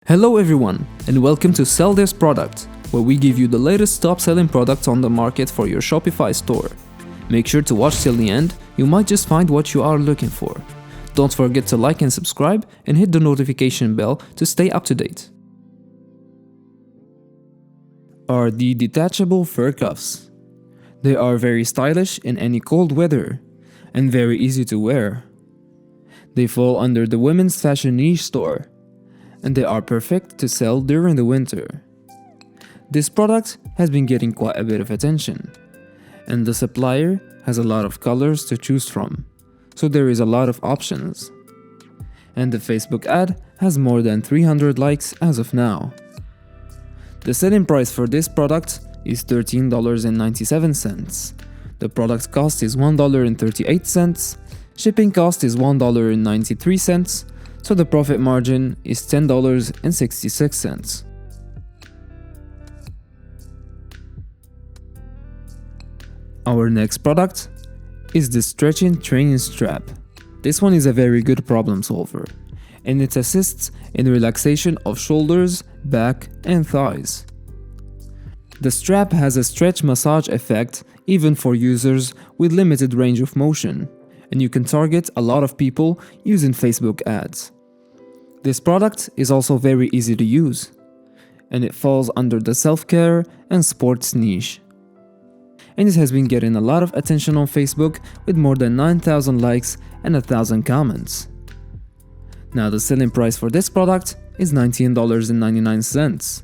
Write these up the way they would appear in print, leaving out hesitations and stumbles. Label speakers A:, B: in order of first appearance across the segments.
A: Hello everyone, and welcome to Sell This Product, where we give you the latest top-selling products on the market for your Shopify store. Make sure to watch till the end, you might just find what you are looking for. Don't forget to like and subscribe, and hit the notification bell to stay up to date. Are the detachable fur cuffs. They are very stylish in any cold weather, and very easy to wear. They fall under the women's fashion niche store, and they are perfect to sell during the winter. This product has been getting quite a bit of attention, and the supplier has a lot of colors to choose from, so there is a lot of options. And the Facebook ad has more than 300 likes as of now. The selling price for this product is $13.97. The product cost is $1.38. Shipping cost is $1.93. So the profit margin is $10.66. Our next product is the stretching training strap. This one is a very good problem solver, and it assists in relaxation of shoulders, back, and thighs. The strap has a stretch massage effect even for users with limited range of motion, and you can target a lot of people using Facebook ads. This product is also very easy to use, and it falls under the self-care and sports niche. And it has been getting a lot of attention on Facebook with more than 9,000 likes and 1,000 comments. Now the selling price for this product is $19.99.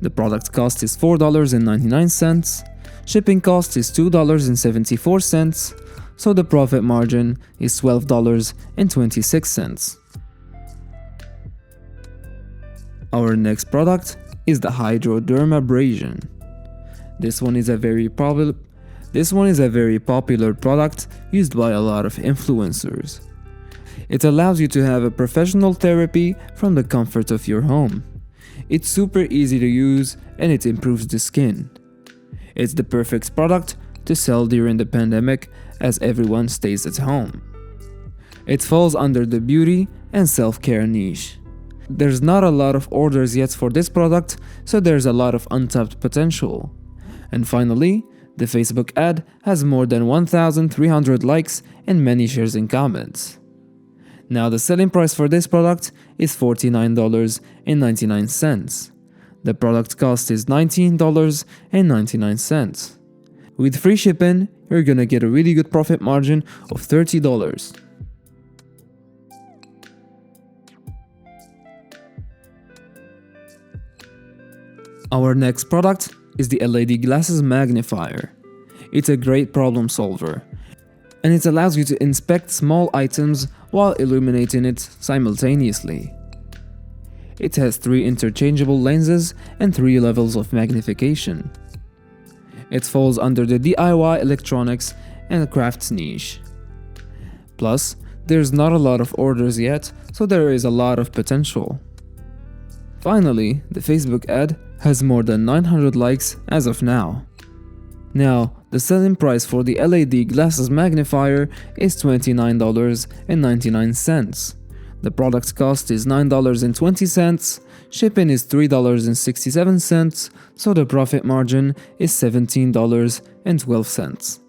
A: The product cost is $4.99. Shipping cost is $2.74. So the profit margin is $12.26. Our next product is the Hydroderm abrasion. This one is a very popular product used by a lot of influencers. It allows you to have a professional therapy from the comfort of your home. It's super easy to use, and it improves the skin. It's the perfect product to sell during the pandemic as everyone stays at home. It falls under the beauty and self-care niche. There's not a lot of orders yet for this product, so there's a lot of untapped potential. And finally, the Facebook ad has more than 1,300 likes and many shares and comments. Now the selling price for this product is $49.99. The product cost is $19.99. With free shipping, you're gonna get a really good profit margin of $30. Our next product is the LED glasses magnifier. It's a great problem solver, and it allows you to inspect small items while illuminating it simultaneously. It has 3 interchangeable lenses and 3 levels of magnification. It falls under the DIY electronics and crafts niche. Plus, there's not a lot of orders yet, so there is a lot of potential. Finally, the Facebook ad has more than 900 likes as of now. Now, the selling price for the LED glasses magnifier is $29.99. The product cost is $9.20, shipping is $3.67, so the profit margin is $17.12.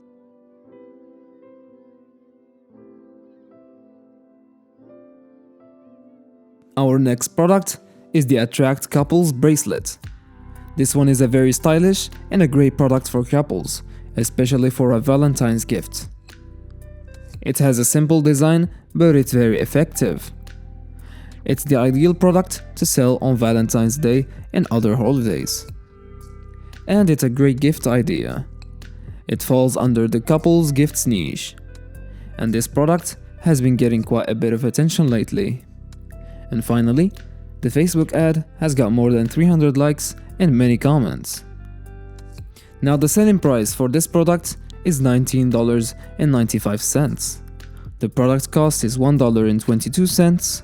A: Our next product is the Attract Couples bracelet. This one is a very stylish and a great product for couples, especially for a Valentine's gift. It has a simple design, but it's very effective. It's the ideal product to sell on Valentine's Day and other holidays. And it's a great gift idea. It falls under the couples gifts niche. And this product has been getting quite a bit of attention lately. And finally, the Facebook ad has got more than 300 likes and many comments. Now the selling price for this product is $19.95. The product cost is $1.22.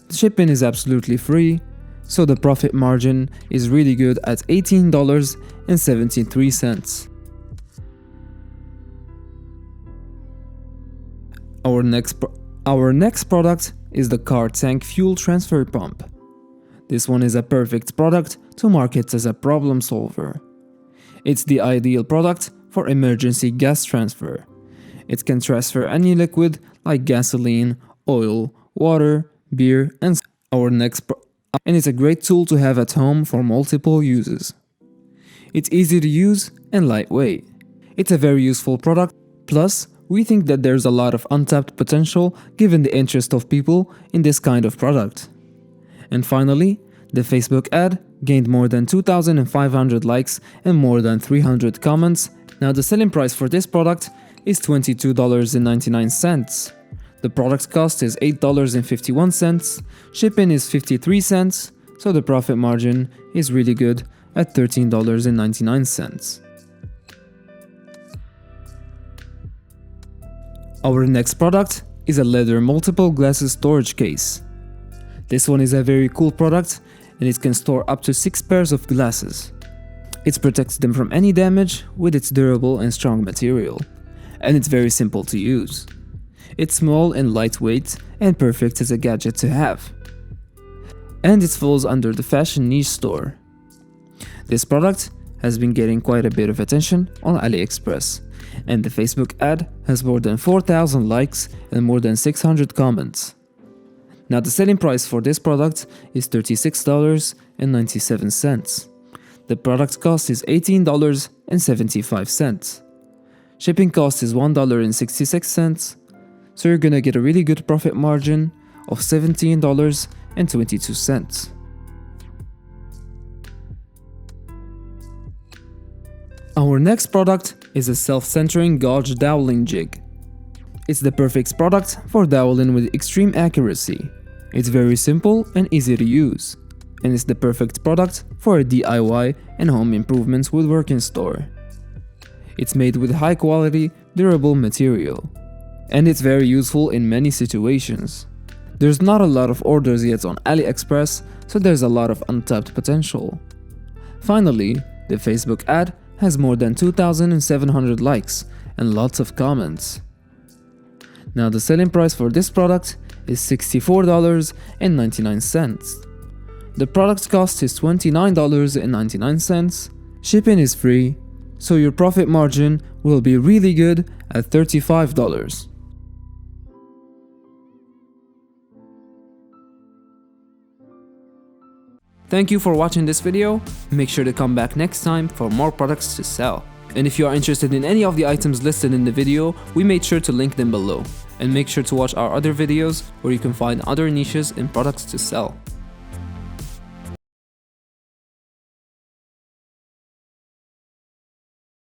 A: The shipping is absolutely free, so the profit margin is really good at $18.73. Our next product is the car tank fuel transfer pump. This one is a perfect product to market as a problem solver. It's the ideal product for emergency gas transfer. It can transfer any liquid like gasoline, oil, water, beer, and and it's a great tool to have at home for multiple uses. It's easy to use and lightweight. It's a very useful product. Plus, we think that there's a lot of untapped potential given the interest of people in this kind of product. And finally, the Facebook ad gained more than 2,500 likes and more than 300 comments. Now the selling price for this product is $22.99. The product cost is $8.51, shipping is 53 cents, so the profit margin is really good at $13.99. Our next product is a leather multiple glasses storage case. This one is a very cool product and it can store up to 6 pairs of glasses. It protects them from any damage with its durable and strong material, and it's very simple to use. It's small and lightweight and perfect as a gadget to have. And it falls under the fashion niche store. This product has been getting quite a bit of attention on AliExpress, and the Facebook ad has more than 4,000 likes and more than 600 comments. Now the selling price for this product is $36.97. The product cost is $18.75. Shipping cost is $1.66, so you're gonna get a really good profit margin of $17.22. Our next product is a self-centering gauge doweling jig. It's the perfect product for doweling with extreme accuracy. It's very simple and easy to use, and it's the perfect product for a DIY and home improvements woodworking store. It's made with high quality, durable material, and it's very useful in many situations. There's not a lot of orders yet on AliExpress, so there's a lot of untapped potential. Finally, the Facebook ad has more than 2,700 likes and lots of comments. Now the selling price for this product is $64.99. The product cost is $29.99. Shipping is free, so your profit margin will be really good at $35. Thank you for watching this video. Make sure to come back next time for more products to sell. And if you are interested in any of the items listed in the video, we made sure to link them below. And make sure to watch our other videos where you can find other niches and products to sell.